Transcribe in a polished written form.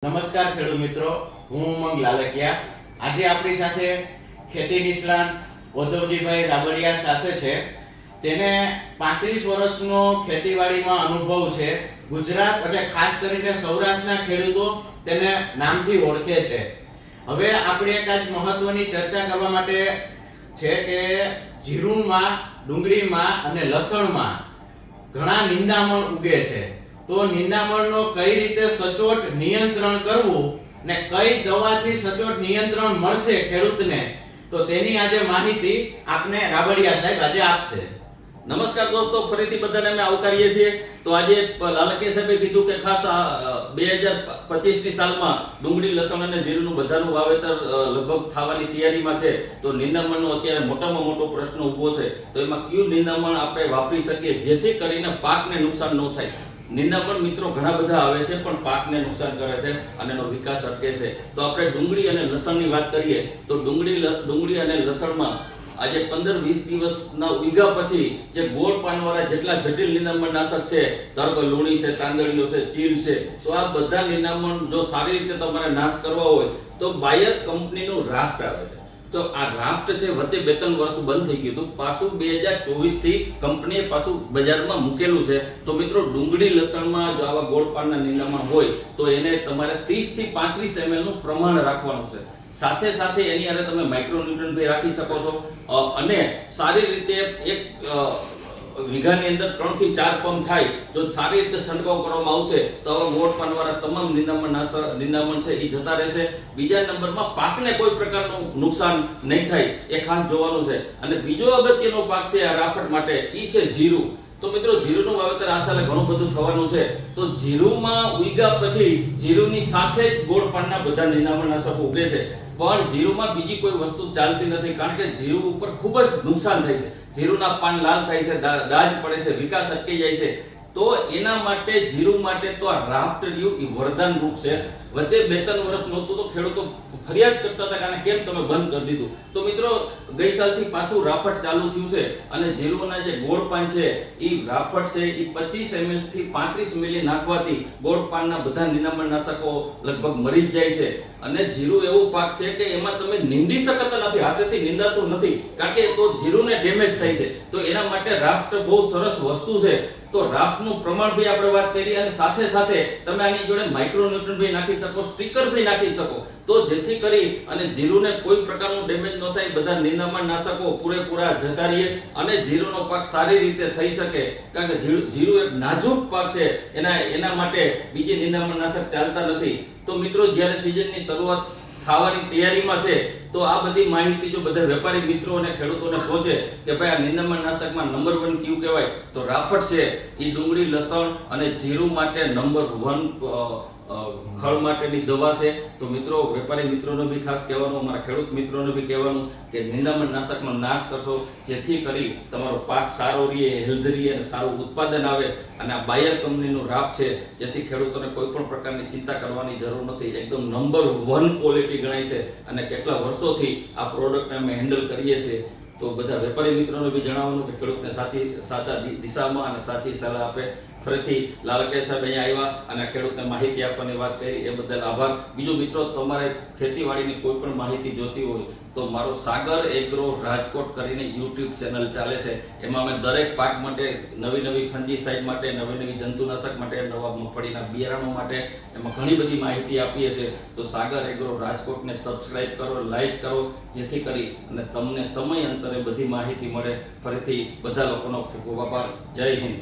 નમસ્કાર ખેડૂત મિત્રો, હું ઉમંગ લાલકિયા। આજે આપણી સાથે ખેતી નિષ્ણાત ઉદ્ધવજીભાઈ રાબડિયા સાથે છે। તેને 35 વર્ષનો ખેતીવાડીમાં અનુભવ છે। ગુજરાત અને ખાસ કરીને સૌરાષ્ટ્રના ખેડૂતો તેને નામથી ઓળખે છે। હવે આપણે એક આજ મહત્વની ચર્ચા કરવા માટે છે કે જીરુમાં, ડુંગળીમાં અને લસણમાં ઘણા નિંદામણ ઉગે છે। તો નિંદામણનો કઈ રીતે સચોટ નિયંત્રણ કરવું ને કઈ દવાથી સચોટ નિયંત્રણ મળશે ખેડૂતને, તો તેની આજે માહિતી આપને રાબડિયા સાહેબ આજે આપશે। નમસ્કાર દોસ્તો, ફરીથી બધાને અમે આવકારીએ છીએ। તો આજે લાલકિયા સાહેબે કીધું કે ખાસ 2025ની સાલમાં ડુંગળી, લસણ અને જીરુંનું બધાનું વાવેતર લગભગ થવાની તૈયારીમાં છે। તો નિંદામણનો અત્યારે મોટામાં મોટો પ્રશ્ન ઊભો છે। તો એમાં કયું નિંદામણ આપણે વાપરી શકીએ જેથી કરીને પાકને નુકસાન ન થાય। નિંદામણ મિત્રો ઘણા બધા આવે છે પણ પાકને નુકસાન કરે છે અને એનો વિકાસ અટકે છે। તો આપણે ડુંગળી અને લસણની વાત કરીએ તો ડુંગળી અને લસણમાં આજે 15-20 દિવસના ઉગ્યા પછી જે ગોળ પાનવાળા જેટલા જટિલ નિંદામણ નાશક છે, ધારો કે લૂણી છે, તાંદળીઓ છે, ચીલ છે, તો આ બધા નિંદામણ જો સારી રીતે તમારે નાશ કરવા હોય તો બાયર કંપનીનું રાફ્ટ આવે છે। તો આ રાફ્ટ છે વચ્ચે 2-3 વર્ષ બંધ થઈ ગયું હતું, પાછું 2024 થી કંપનીએ પાછું બજારમાં મૂકેલું છે। તો મિત્રો ડુંગળી લસણમાં જો આવા ગોળ પાનના નિંદામણ હોય તો એને તમારે 30 થી 35 ml નું પ્રમાણ રાખવાનું છે। સાથે સાથે એની અંદર તમે માઇક્રોન્યુટ્રન્ટ ભી રાખી શકો છો અને સારી રીતે એક વીઘાની અંદર 3 થી 4 પંપ થાય જો સારી રીતે છંટકાવ કરવામાં આવશે તો ગોળ પાનવાળા તમામ નિંદામણ છે એ જતા રહેશે। બીજા નંબરમાં પાકને કોઈ પ્રકારનું નુકસાન નહીં થાય એ ખાસ જોવાનું છે। અને બીજો અગત્યનો પાક છે આ રાફટ માટે એ છે જીરું। તો મિત્રો જીરુંનું વાવેતર આ સાલે ઘણું બધું થવાનું છે। તો જીરુંમાં ઉગ્યા પછી જીરુંની સાથે જ ગોળ પાનના બધા નિંદામણ નાશકો ઉગે છે, પણ જીરુંમાં બીજી કોઈ વસ્તુ ચાલતી નથી કારણ કે જીરું ઉપર ખૂબ જ નુકસાન થાય છે। જીરુંના પાન લાલ થાય છે, દાજ પડે છે, વિકાસ અટકી જાય છે। તો એના માટે જીરું માટે તો આ રાફ્ટ રહ્યું એ વરદાન રૂપ છે। વચ્ચે 2-3 વર્ષ નહોતું તો ખેડૂતો ફરિયાદ કરતા હતા કે કેમ તમે બંધ કરી દીધું। તો મિત્રો ગઈ સાલથી પાછું રાફટ ચાલુ થયું છે અને જીરુંના જે ગોળ પાન છે એ રાફટ છે એ 25 ml થી 35 ml નાખવાથી ગોળ પાનના બધા નિંદામણ નાશકો લગભગ મરી જ જાય છે। અને જીરું એવું પાક છે કે એમાં તમે નિંદી શકતા નથી, હાથેથી નિંદાતું નથી કારણ કે તો જીરુંને ડેમેજ થાય છે। તો એના માટે રાફ્ટ બહુ સરસ વસ્તુ છે। તો રાફ્ટનું પ્રમાણ ભી આપણે વાત કરી અને સાથે સાથે તમે આની જોડે માઇક્રોન્યુટ્રન્ટ ભી નાખી શકો, સ્ટીકર ભી નાખી શકો, તો જેથી કરી અને જીરુંને કોઈ પ્રકારનું ડેમેજ ન થાય, બધા નિંદામણ નાશકો પૂરેપૂરા જતા રહીએ અને જીરુંનો પાક સારી રીતે થઈ શકે કારણ કે જીરું એક નાજુક પાક છે, એના માટે બીજી નિંદામણ નાશક ચાલતા નથી। તો મિત્રો જ્યારે સિઝનની શરૂઆત થવાની તૈયારીમાં છે તો આ બધી માહિતી જો બધા વેપારી મિત્રો અને ખેડૂતોને પહોંચે કે ભાઈ આ નિંદામણ નાશકમાં નંબર 1 કયું કહેવાય તો રાફટ છે, એ ડુંગળી, લસણ અને જીરું માટે નંબર 1 ખળ માટેની દવા છે। તો મિત્રો વેપારી મિત્રોને બી ખાસ કહેવાનું, અમારા ખેડૂત મિત્રોને બી કહેવાનું કે નિંદામણ નાશકનો નાશ કરશો જેથી કરી તમારો પાક સારો રહે, હેલ્ધી રહે અને સારું ઉત્પાદન આવે। અને આ બાયર કંપનીનું રાફ્ટ છે જેથી ખેડૂતોને કોઈ પણ પ્રકારની ચિંતા કરવાની જરૂર નથી, એકદમ નંબર 1 ક્વોલિટી ગણાય છે અને કેટલા વર્ષોથી આ પ્રોડક્ટને અમે હેન્ડલ કરીએ છીએ। તો બધા વેપારી મિત્રોને બી જણાવવાનું કે ખેડૂતને સાચા દિશામાં અને સાચી સલાહ આપે। ફરીથી લાલકિયા સાહેબ અહીંયા આવ્યા અને ખેડૂતને માહિતી આપવાની વાત કરી એ બદલ આભાર। બીજું મિત્રો તમારે ખેતીવાડીની કોઈ પણ માહિતી જોતી હોય તો મારો સાગર એગ્રો રાજકોટ કરીને YouTube ચેનલ ચાલે છે, એમાં અમે દરેક પાક માટે નવી ફંજીસાઇડ માટે, નવી જંતુનાશક માટે, નવા મગફળીના બિયારણો માટે એમાં ઘણી બધી માહિતી આપીએ છીએ। તો સાગર એગ્રો રાજકોટને સબસ્ક્રાઇબ કરો, લાઈક કરો જેથી કરી અને તમને સમય અંતરે બધી માહિતી મળે। ફરીથી બધા લોકોનો ખૂબ ખૂબ આભાર। જય હિન્દ।